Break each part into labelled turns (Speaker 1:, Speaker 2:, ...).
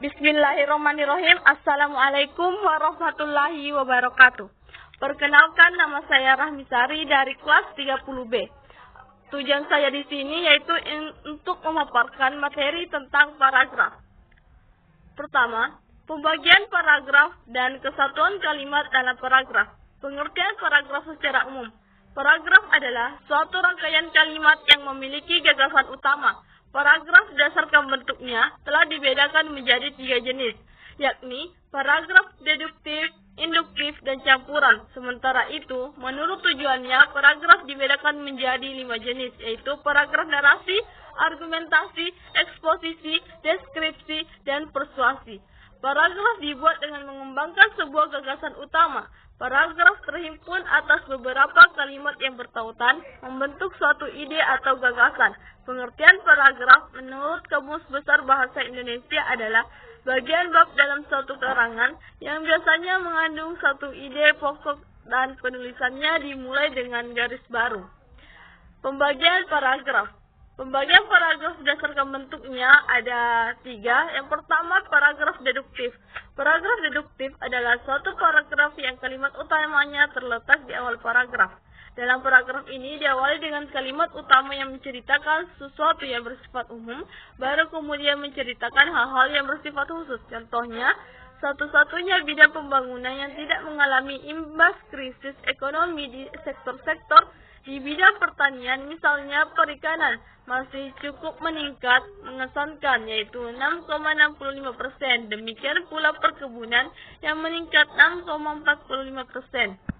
Speaker 1: Bismillahirrahmanirrahim. Assalamualaikum warahmatullahi wabarakatuh. Perkenalkan, nama saya Rahmisari dari kelas 30B. Tujuan saya di sini yaitu untuk memaparkan materi tentang paragraf. Pertama, pembagian paragraf dan kesatuan kalimat dalam paragraf. Pengertian paragraf secara umum. Paragraf adalah suatu rangkaian kalimat yang memiliki gagasan utama. Paragraf berdasarkan bentuknya telah dibedakan menjadi 3 jenis, yakni paragraf deduktif, induktif, dan campuran. Sementara itu, menurut tujuannya, paragraf dibedakan menjadi 5 jenis, yaitu paragraf narasi, argumentasi, eksposisi, deskripsi, dan persuasi. Paragraf dibuat dengan mengembangkan sebuah gagasan utama. Paragraf terhimpun atas beberapa kalimat yang bertautan, membentuk suatu ide atau gagasan. Pengertian paragraf menurut Kamus Besar Bahasa Indonesia adalah bagian bab dalam suatu karangan yang biasanya mengandung satu ide pokok dan penulisannya dimulai dengan garis baru. Pembagian paragraf. Pembagian paragraf berdasarkan bentuknya ada 3. Yang pertama, paragraf deduktif. Paragraf deduktif adalah suatu paragraf yang kalimat utamanya terletak di awal paragraf. Dalam paragraf ini diawali dengan kalimat utama yang menceritakan sesuatu yang bersifat umum, baru kemudian menceritakan hal-hal yang bersifat khusus. Contohnya, satu-satunya bidang pembangunan yang tidak mengalami imbas krisis ekonomi di sektor-sektor di bidang pertanian, misalnya perikanan, masih cukup meningkat mengesankan, yaitu 6,65%. Demikian pula perkebunan yang meningkat 6,45%.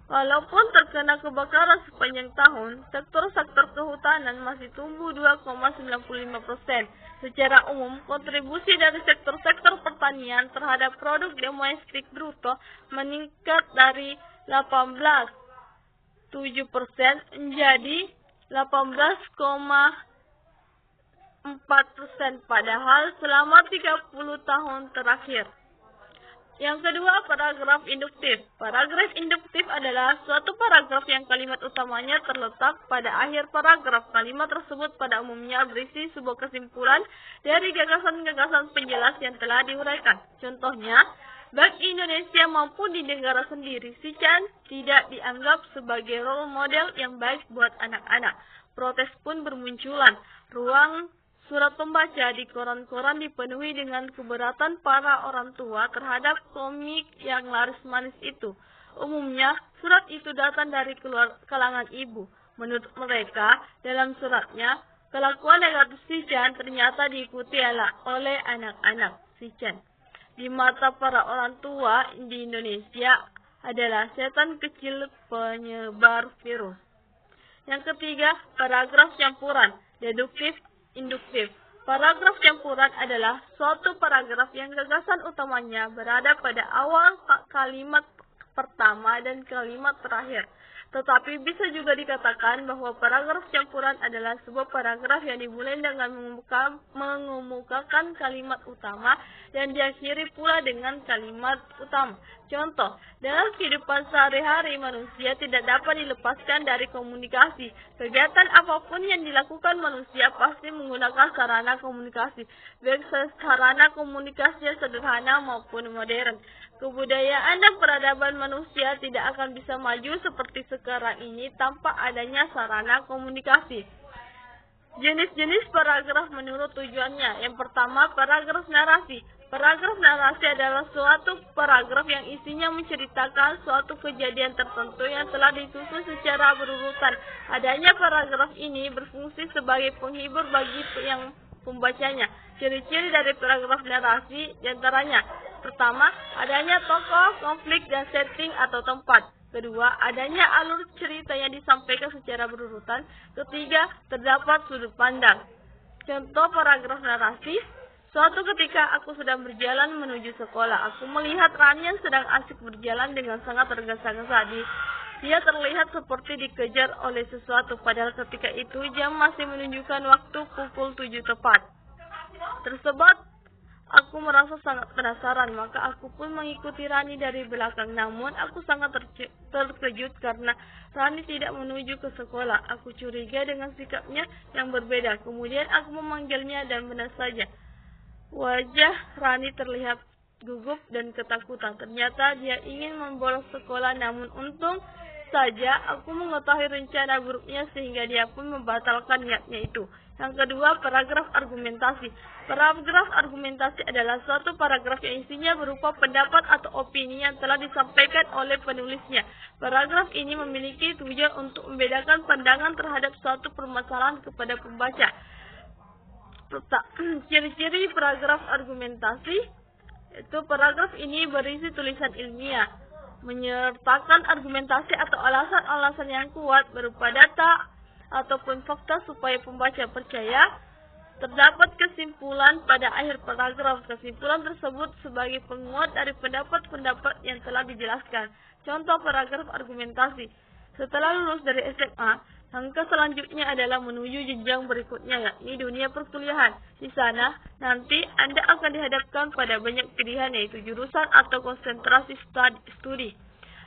Speaker 1: Walaupun terkena kebakaran sepanjang tahun, sektor-sektor kehutanan masih tumbuh 2,95%. Secara umum, kontribusi dari sektor-sektor pertanian terhadap produk domestik bruto meningkat dari 18,7% menjadi 18,4%, padahal selama 30 tahun terakhir. Yang kedua, paragraf induktif. Paragraf induktif adalah suatu paragraf yang kalimat utamanya terletak pada akhir paragraf. Kalimat tersebut pada umumnya berisi sebuah kesimpulan dari gagasan-gagasan penjelas yang telah diuraikan. Contohnya, bagi Indonesia maupun di negara sendiri, si Chan tidak dianggap sebagai role model yang baik buat anak-anak. Protes pun bermunculan. Ruang surat pembaca di koran-koran dipenuhi dengan keberatan para orang tua terhadap komik yang laris manis itu. Umumnya, surat itu datang dari kalangan ibu. Menurut mereka, dalam suratnya, kelakuan negatif si Chan ternyata diikuti oleh anak-anak si Chan. Di mata para orang tua di Indonesia adalah setan kecil penyebar virus. Yang ketiga, paragraf campuran, deduktif, induktif. Paragraf campuran adalah suatu paragraf yang gagasan utamanya berada pada awal kalimat pertama dan kalimat terakhir. Tetapi bisa juga dikatakan bahwa paragraf campuran adalah sebuah paragraf yang dimulai dengan mengemukakan kalimat utama dan diakhiri pula dengan kalimat utama. Contoh, dalam kehidupan sehari-hari manusia tidak dapat dilepaskan dari komunikasi. Kegiatan apapun yang dilakukan manusia pasti menggunakan sarana komunikasi, baik sarana komunikasi yang sederhana maupun modern. Kebudayaan dan peradaban manusia tidak akan bisa maju seperti sekarang ini tanpa adanya sarana komunikasi. Jenis-jenis paragraf menurut tujuannya. Yang pertama, paragraf narasi. Paragraf narasi adalah suatu paragraf yang isinya menceritakan suatu kejadian tertentu yang telah disusun secara berurutan. Adanya paragraf ini berfungsi sebagai penghibur bagi yang pembacanya. Ciri-ciri dari paragraf narasi diantaranya: pertama, adanya tokoh, konflik, dan setting atau tempat. Kedua, adanya alur cerita yang disampaikan secara berurutan. Ketiga, terdapat sudut pandang. Contoh paragraf narasi: suatu ketika aku sedang berjalan menuju sekolah, aku melihat Rani yang sedang asik berjalan dengan sangat tergesa-gesa. Dia terlihat seperti dikejar oleh sesuatu, padahal ketika itu jam masih menunjukkan waktu pukul 7 tepat. Tersebut, aku merasa sangat penasaran, maka aku pun mengikuti Rani dari belakang. Namun, aku sangat terkejut karena Rani tidak menuju ke sekolah. Aku curiga dengan sikapnya yang berbeda. Kemudian aku memanggilnya dan benar saja, Wajah Rani terlihat gugup dan ketakutan. Ternyata dia ingin membolos sekolah, namun untung saja aku mengetahui rencana buruknya sehingga dia pun membatalkan niatnya itu. Yang kedua, paragraf argumentasi. Paragraf argumentasi adalah suatu paragraf yang isinya berupa pendapat atau opini yang telah disampaikan oleh penulisnya. Paragraf ini memiliki tujuan untuk membedakan pandangan terhadap suatu permasalahan kepada pembaca. Ciri-ciri paragraf argumentasi itu paragraf ini berisi tulisan ilmiah, menyertakan argumentasi atau alasan-alasan yang kuat berupa data ataupun fakta supaya pembaca percaya. Terdapat kesimpulan pada akhir paragraf. Kesimpulan tersebut sebagai penguat dari pendapat-pendapat yang telah dijelaskan. Contoh paragraf argumentasi. Setelah lulus dari SMA, langkah selanjutnya adalah menuju jenjang berikutnya, yakni dunia perkuliahan. Di sana, nanti Anda akan dihadapkan pada banyak pilihan, yaitu jurusan atau konsentrasi studi.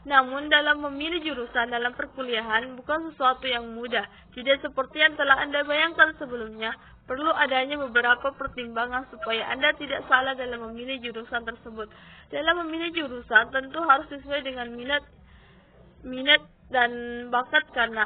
Speaker 1: Namun, dalam memilih jurusan dalam perkuliahan bukan sesuatu yang mudah. Tidak seperti yang telah Anda bayangkan sebelumnya, perlu adanya beberapa pertimbangan supaya Anda tidak salah dalam memilih jurusan tersebut. Dalam memilih jurusan, tentu harus sesuai dengan minat dan bakat, karena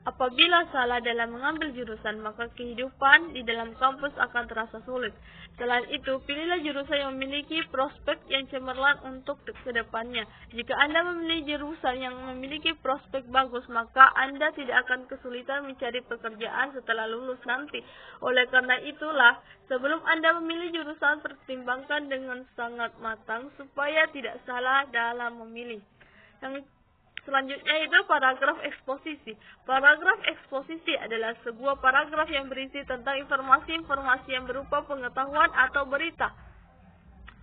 Speaker 1: apabila salah dalam mengambil jurusan, maka kehidupan di dalam kampus akan terasa sulit. Selain itu, pilihlah jurusan yang memiliki prospek yang cemerlang untuk kedepannya. Jika Anda memilih jurusan yang memiliki prospek bagus, maka Anda tidak akan kesulitan mencari pekerjaan setelah lulus nanti. Oleh karena itulah, sebelum Anda memilih jurusan, pertimbangkan dengan sangat matang supaya tidak salah dalam memilih. Yang selanjutnya itu paragraf eksposisi. Paragraf eksposisi adalah sebuah paragraf yang berisi tentang informasi-informasi yang berupa pengetahuan atau berita.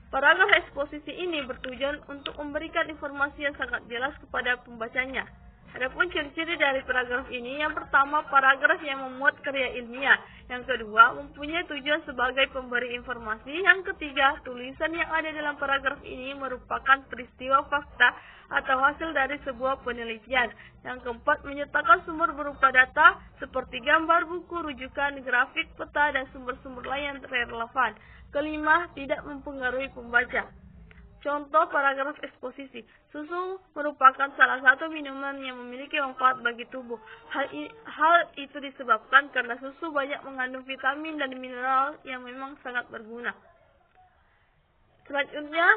Speaker 1: Paragraf eksposisi ini bertujuan untuk memberikan informasi yang sangat jelas kepada pembacanya. Adapun ciri-ciri dari paragraf ini, yang pertama, paragraf yang memuat karya ilmiah. Yang kedua, mempunyai tujuan sebagai pemberi informasi. Yang ketiga, tulisan yang ada dalam paragraf ini merupakan peristiwa fakta atau hasil dari sebuah penelitian. Yang keempat, menyertakan sumber berupa data seperti gambar, buku, rujukan, grafik, peta, dan sumber-sumber lain yang relevan. Kelima, tidak mempengaruhi pembaca. Contoh paragraf eksposisi. Susu merupakan salah satu minuman yang memiliki manfaat bagi tubuh. Hal itu disebabkan karena susu banyak mengandung vitamin dan mineral yang memang sangat berguna. Selanjutnya,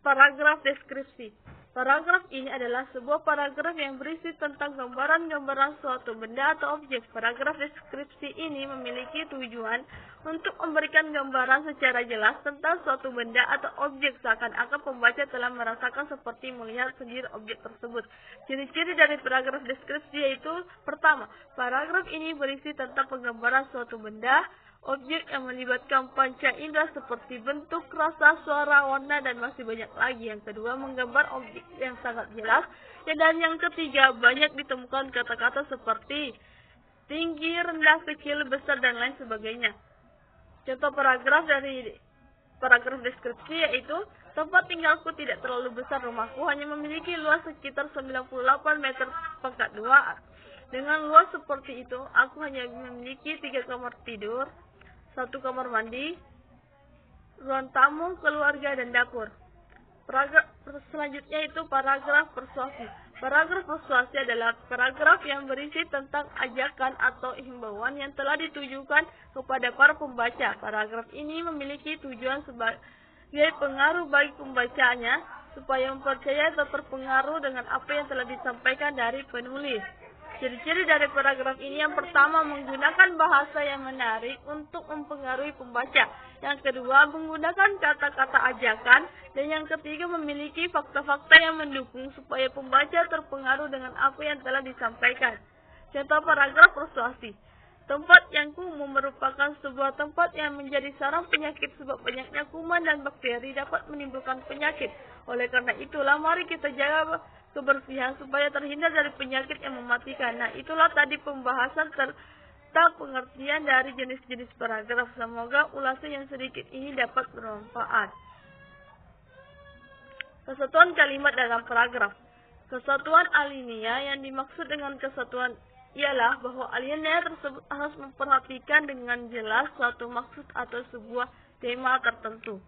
Speaker 1: paragraf deskripsi. Paragraf ini adalah sebuah paragraf yang berisi tentang gambaran-gambaran suatu benda atau objek. Paragraf deskripsi ini memiliki tujuan untuk memberikan gambaran secara jelas tentang suatu benda atau objek, seakan-akan pembaca telah merasakan seperti melihat sendiri objek tersebut. Ciri-ciri dari paragraf deskripsi yaitu, pertama, paragraf ini berisi tentang penggambaran suatu benda, objek yang melibatkan panca indera seperti bentuk, rasa, suara, warna, dan masih banyak lagi. Yang kedua, menggambar objek yang sangat jelas. Dan yang ketiga, banyak ditemukan kata-kata seperti tinggi, rendah, kecil, besar, dan lain sebagainya. Contoh paragraf dari paragraf deskripsi yaitu, tempat tinggalku tidak terlalu besar, rumahku hanya memiliki luas sekitar 98 meter pangkat 2. Dengan luas seperti itu, aku hanya memiliki 3 kamar tidur, 1 kamar mandi, ruang tamu, keluarga, dan dapur. Paragraf selanjutnya itu paragraf persuasi. Paragraf persuasi adalah paragraf yang berisi tentang ajakan atau himbauan yang telah ditujukan kepada para pembaca. Paragraf ini memiliki tujuan sebagai pengaruh bagi pembacanya supaya mempercayai atau terpengaruh dengan apa yang telah disampaikan dari penulis. Ciri-ciri dari paragraf ini, yang pertama, menggunakan bahasa yang menarik untuk mempengaruhi pembaca. Yang kedua, menggunakan kata-kata ajakan. Dan yang ketiga, memiliki fakta-fakta yang mendukung supaya pembaca terpengaruh dengan apa yang telah disampaikan. Contoh paragraf persuasi. Tempat yang kumuh merupakan sebuah tempat yang menjadi sarang penyakit sebab banyaknya kuman dan bakteri dapat menimbulkan penyakit. Oleh karena itulah, mari kita jaga kebersihan supaya terhindar dari penyakit yang mematikan. Nah, itulah tadi pembahasan tentang pengertian dari jenis-jenis paragraf. Semoga ulasan yang sedikit ini dapat bermanfaat. Kesatuan kalimat dalam paragraf. Kesatuan alinea, yang dimaksud dengan kesatuan ialah bahwa alinea tersebut harus memperhatikan dengan jelas suatu maksud atau sebuah tema tertentu.